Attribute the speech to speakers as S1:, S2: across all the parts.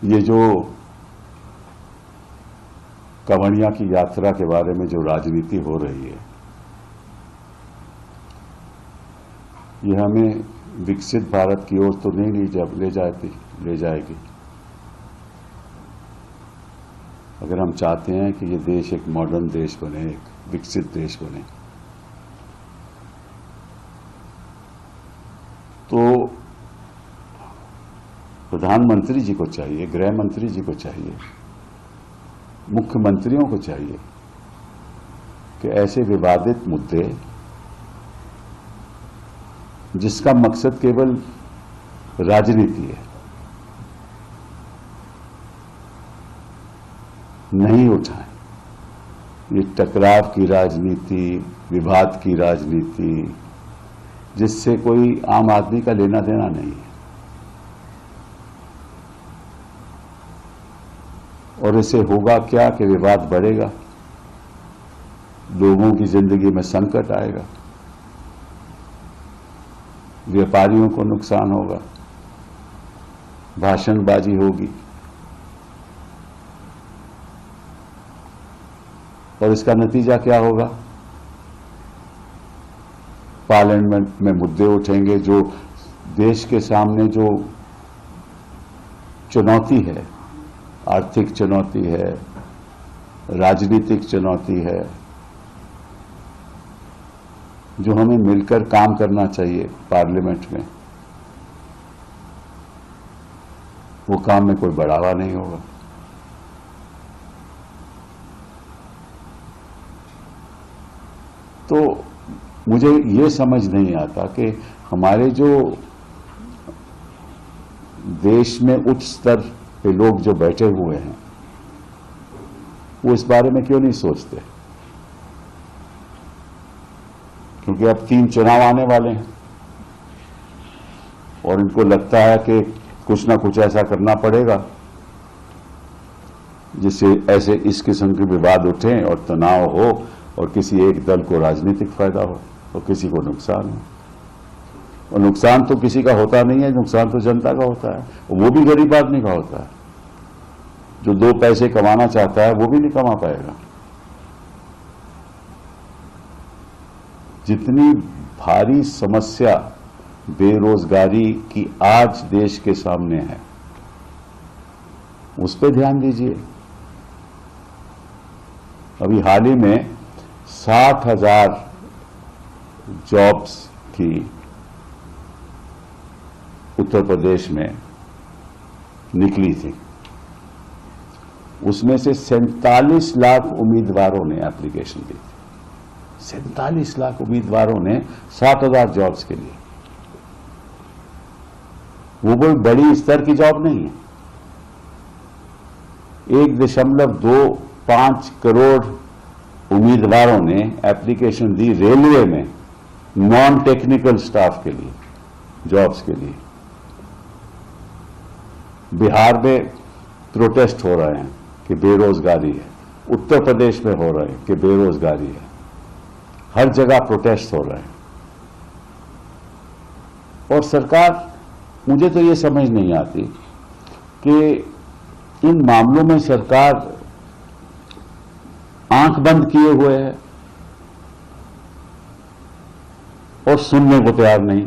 S1: ये जो कांवड़िया की यात्रा के बारे में जो राजनीति हो रही है, ये हमें विकसित भारत की ओर तो नहीं ले जाएगी। अगर हम चाहते हैं कि ये देश एक मॉडर्न देश बने, एक विकसित देश बने, तो प्रधानमंत्री जी को चाहिए, गृह मंत्री जी को चाहिए, मुख्यमंत्रियों को चाहिए कि ऐसे विवादित मुद्दे जिसका मकसद केवल राजनीति है, नहीं उठाएं। ये टकराव की राजनीति, विवाद की राजनीति, जिससे कोई आम आदमी का लेना देना नहीं है, और इससे होगा क्या कि विवाद बढ़ेगा, लोगों की जिंदगी में संकट आएगा, व्यापारियों को नुकसान होगा, भाषणबाजी होगी, और इसका नतीजा क्या होगा? पार्लियामेंट में मुद्दे उठेंगे जो देश के सामने जो चुनौती है, आर्थिक चुनौती है, राजनीतिक चुनौती है, जो हमें मिलकर काम करना चाहिए पार्लियामेंट में, वो काम में कोई बढ़ावा नहीं होगा। तो मुझे ये समझ नहीं आता कि हमारे जो देश में उच्च स्तर पे लोग जो बैठे हुए हैं, वो इस बारे में क्यों नहीं सोचते? क्योंकि अब 3 चुनाव आने वाले हैं और इनको लगता है कि कुछ ना कुछ ऐसा करना पड़ेगा जिससे ऐसे इस किस्म के विवाद उठें और तनाव हो और किसी एक दल को राजनीतिक फायदा हो और किसी को नुकसान हो। और नुकसान तो किसी का होता नहीं है, नुकसान तो जनता का होता है, वो भी गरीब आदमी का होता है। जो 2 पैसे कमाना चाहता है वो भी नहीं कमा पाएगा। जितनी भारी समस्या बेरोजगारी की आज देश के सामने है, उस पर ध्यान दीजिए। अभी हाल ही में 60,000 जॉब्स की उत्तर प्रदेश में निकली थी, उसमें से 47 लाख उम्मीदवारों ने एप्लीकेशन दी थी। 47 लाख उम्मीदवारों ने 60,000 जॉब्स के लिए। वो कोई बड़ी स्तर की जॉब नहीं है। 1.25 करोड़ उम्मीदवारों ने एप्लीकेशन दी रेलवे में नॉन टेक्निकल स्टाफ के लिए, जॉब्स के लिए। बिहार में प्रोटेस्ट हो रहे हैं कि बेरोजगारी है, उत्तर प्रदेश में हो रहे हैं कि बेरोजगारी है, हर जगह प्रोटेस्ट हो रहे हैं। और सरकार, मुझे तो ये समझ नहीं आती कि इन मामलों में सरकार आंख बंद किए हुए है और सुनने को तैयार नहीं।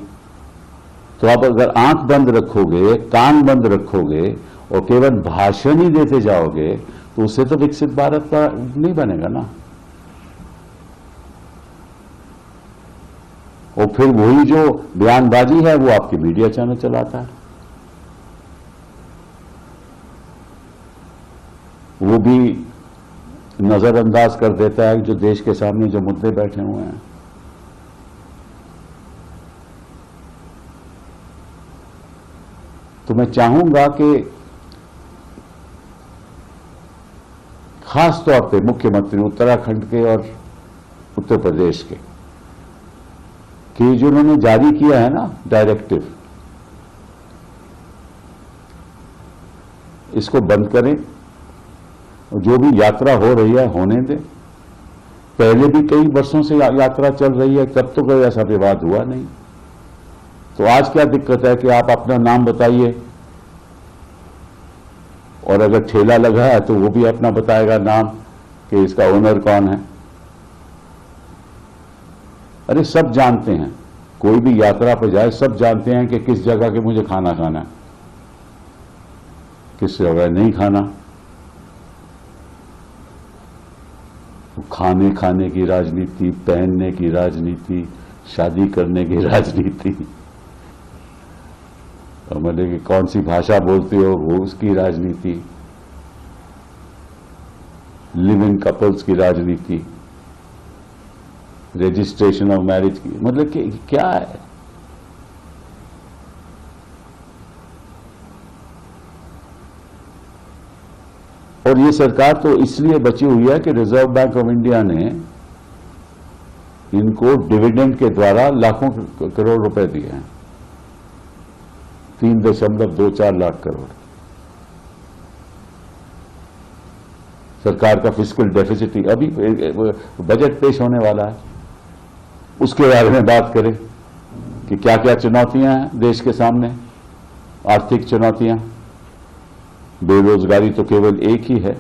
S1: तो आप अगर आंख बंद रखोगे, कान बंद रखोगे और केवल भाषण ही देते जाओगे, तो उससे तो विकसित भारत का नहीं बनेगा ना। और फिर वही जो बयानबाजी है वो आपकी मीडिया चैनल चलाता है, वो भी नजरअंदाज कर देता है जो देश के सामने जो मुद्दे बैठे हुए हैं। तो मैं चाहूंगा कि खास तौर पे मुख्यमंत्री उत्तराखंड के और उत्तर प्रदेश के, कि जो उन्होंने जारी किया है ना डायरेक्टिव, इसको बंद करें। जो भी यात्रा हो रही है होने दें। पहले भी कई वर्षों से यात्रा चल रही है, तब तो कोई ऐसा विवाद हुआ नहीं। तो आज क्या दिक्कत है कि आप अपना नाम बताइए और अगर ठेला लगा है तो वो भी अपना बताएगा नाम कि इसका ओनर कौन है। अरे सब जानते हैं, कोई भी यात्रा पर जाए सब जानते हैं कि किस जगह के मुझे खाना खाना है, किस जगह नहीं खाना। खाने की राजनीति, पहनने की राजनीति, शादी करने की राजनीति, मतलब कि कौन सी भाषा बोलते हो वो उसकी राजनीति, लिव इन कपल्स की राजनीति, रजिस्ट्रेशन ऑफ मैरिज की, मतलब कि क्या है। और ये सरकार तो इसलिए बची हुई है कि रिजर्व बैंक ऑफ इंडिया ने इनको डिविडेंड के द्वारा लाखों करोड़ रुपए दिए हैं, 3.24 लाख करोड़। सरकार का फिस्कल डेफिसिट, अभी बजट पेश होने वाला है, उसके बारे में बात करें कि क्या क्या चुनौतियां हैं देश के सामने। आर्थिक चुनौतियां, बेरोजगारी तो केवल एक ही है,